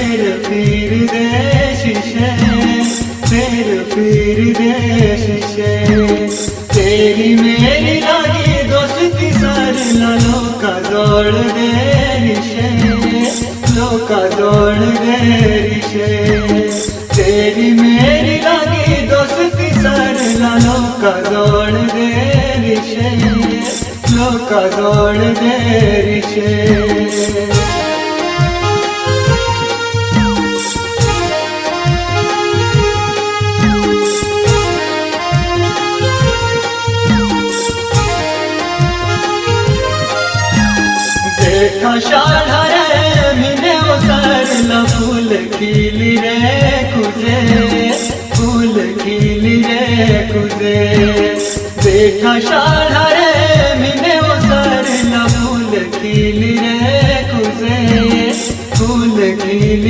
फिर देश से फिर देश से तेरी मेरी लागी दोस्ती सर लालो का दौड़ दे लोका दौड़ दे तेरी मेरी लागी दोस्ती सर लालो का दौड़ दे लोका दौड़ दे देखा शाढ़ा रे मिने वो सरला फूल खिली रे कुजे देखा शाढ़ा रे मिने वो सरला फूल खिली रे कुजे